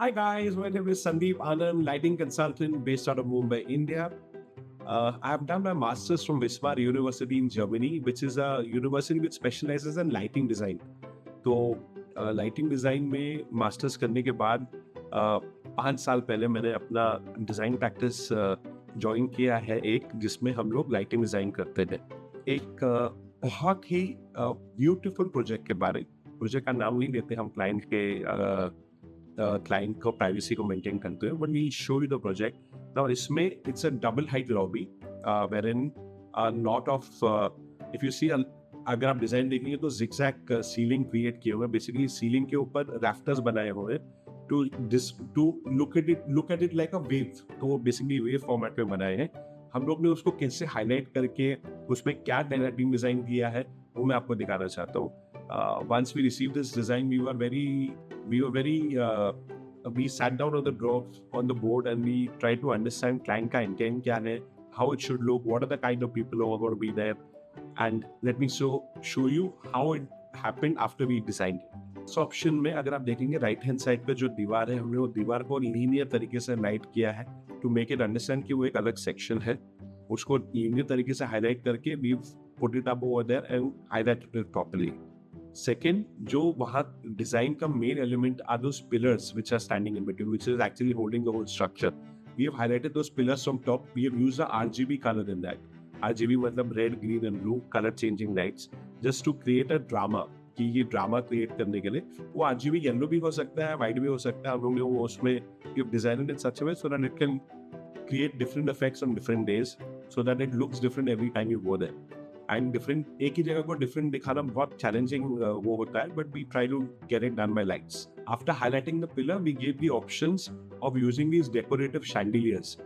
Hi guys, my name is Sandeep Anand, lighting consultant based out of Mumbai, India. I have done my master's from Wismar University in Germany, which is a university which specializes in lighting design. तो lighting design में masters करने के बाद 5 साल पहले मैंने अपना design practice join किया है एक जिसमें हम लोग लाइटिंग डिज़ाइन करते थे। एक बहुत ही ब्यूटीफुल प्रोजेक्ट का नाम नहीं लेते हम क्लाइंट को प्राइवेसी को मेंटेन करते हैं, but we show you the project. Now इसमें it's a double height lobby wherein lot of if you see अगर आप डिजाइन देखेंगे तो जिगजैग सीलिंग क्रिएट किए हुए हैं। बेसिकली सीलिंग के ऊपर रैफ्टर्स बनाए हुए हैं to look at it like a wave. तो वो बेसिकली वेव फॉर्मेट में बनाए हैं। हम लोग ने उसको कैसे हाईलाइट करके उसमें क्या लाइटिंग डिजाइन दिया है वो मैं आपको दिखाना चाहता हूँ। Once we receive this design we sat down on the board and we tried to understand client का intent क्या है, how it should look, what are the kind of people who are going to be there, and let me show you how it happened after we designed it. So option में अगर आप देखेंगे right hand side पे जो दीवार है, हमने वो दीवार को लीनियर तरीके से लाइट किया है टू मेक इट अंडरस्टैंड कि वो एक अलग सेक्शन है। उसको लीनियर तरीके से हाईलाइट करके we put it up over there and highlighted it properly. Second, जो वहाँ डिजाइन का main element are those pillars which are standing in between, which is actually holding the whole structure. We have highlighted those pillars from top. We have used the RGB color in that. RGB मतलब red, green and blue color changing lights, just to create a drama. कि ये drama create करने के लिए वो RGB yellow भी हो सकता है, वाइट भी हो सकता है। हम लोग ने वो उसमें design in such way so that it can create different effects on different days so that it looks different every time you go there. And different एक ही जगह को डिफरेंट दिखाना बहुत चैलेंजिंग वो होता है, but we try to get it done by lights. After highlighting the pillar we give the options of using these decorative chandeliers,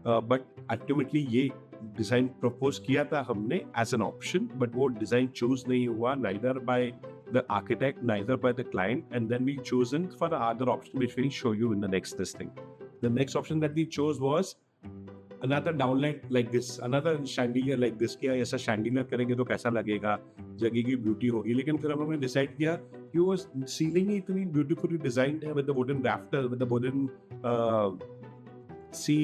but ultimately ये design propose किया था हमने एज एन ऑप्शन, बट वो design choose नहीं हुआ neither by the architect, neither by the client, and then we chosen for the other option which we'll show you in the next this thing. The next option that we chose was another downlight like this, another chandelier like this। क्या ऐसा chandelier करेंगे तो कैसा लगेगा, जगह की beauty होगी। लेकिन फिर हमने डिसाइड किया कि वो सीलिंग ही इतनी ब्यूटीफुली डिजाइंड है with the wooden rafter, with the wooden see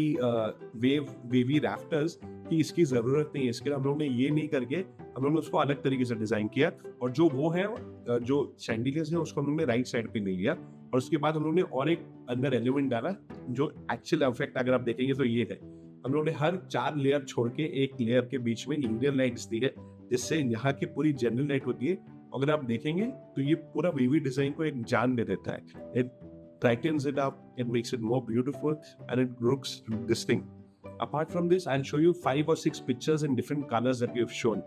wavy rafters कि इसकी जरूरत नहीं है। इसके लिए हम लोग ने ये नहीं करके हम लोग ने उसको अलग तरीके से डिजाइन किया, और जो वो है जो शैंडिलियर्स है उसको हम लोग ने राइट साइड पे ले लिया, और उसके बाद हम लोग ने और एक अंदर एलिमेंट डाला जो एक्चुअल इफेक्ट अगर आप देखेंगे तो ये है। हम लोग ने हर 4 लेयर छोड़ के एक लेयर के बीच में इंडियन लाइट्स दी है, जिससे यहाँ की पूरी जनरल लाइट होती है। अगर आप देखेंगे तो ये पूरा वीवी डिजाइन को एक जान दे देता है। It brightens it up, it makes it more beautiful, and it looks distinct. Apart from this, I'll show you 5 or 6 pictures in different colors that we have shown.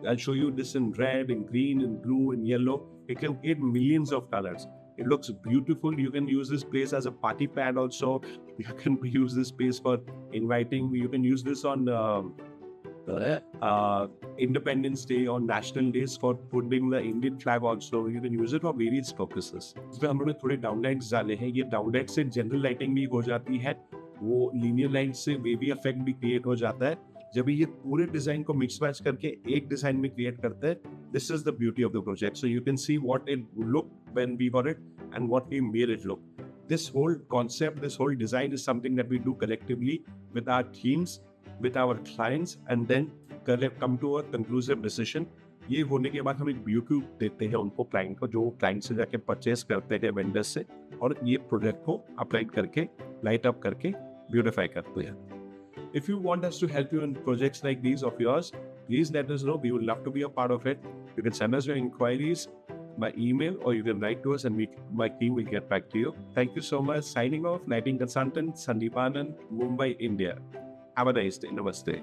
I'll show you this in red, in green, in blue, in yellow. It can create millions of colors. It looks beautiful. You can use this place as a party pad also. You can use this space for inviting. You can use this on Independence Day, on national days for putting the Indian flag also. You can use it for various purposes. इसमें हम लोगों ने थोड़े डाउनलाइट्स डाले हैं। ये downlight से general lighting भी हो जाती है, वो लीनियर लाइट से वेवी इफेक्ट भी क्रिएट हो जाता है। जब ये पूरे डिजाइन को मिक्स मैच करके एक डिजाइन में क्रिएट करते हैं, this is the beauty of the project. So you can see what it look when we got it and what we made it look. This whole concept, this whole design is something that we do collectively with our teams, with our clients, and then come to a conclusive decision. ये होने के बाद हम एक beauty देते हैं उनको, client को, जो क्लाइंट से जाके परचेस करते हैं वेंडर से, और ये प्रोजेक्ट को अप्लाई करके लाइट अप करके ब्यूटिफाई करते हैं। If you want us to help you in projects like these of yours, please let us know. We would love to be a part of it. You can send us your inquiries by email, or you can write to us and my team will get back to you. Thank you so much. Signing off, lighting consultant Sandeep Anand, Mumbai, India. Have a nice day. Namaste.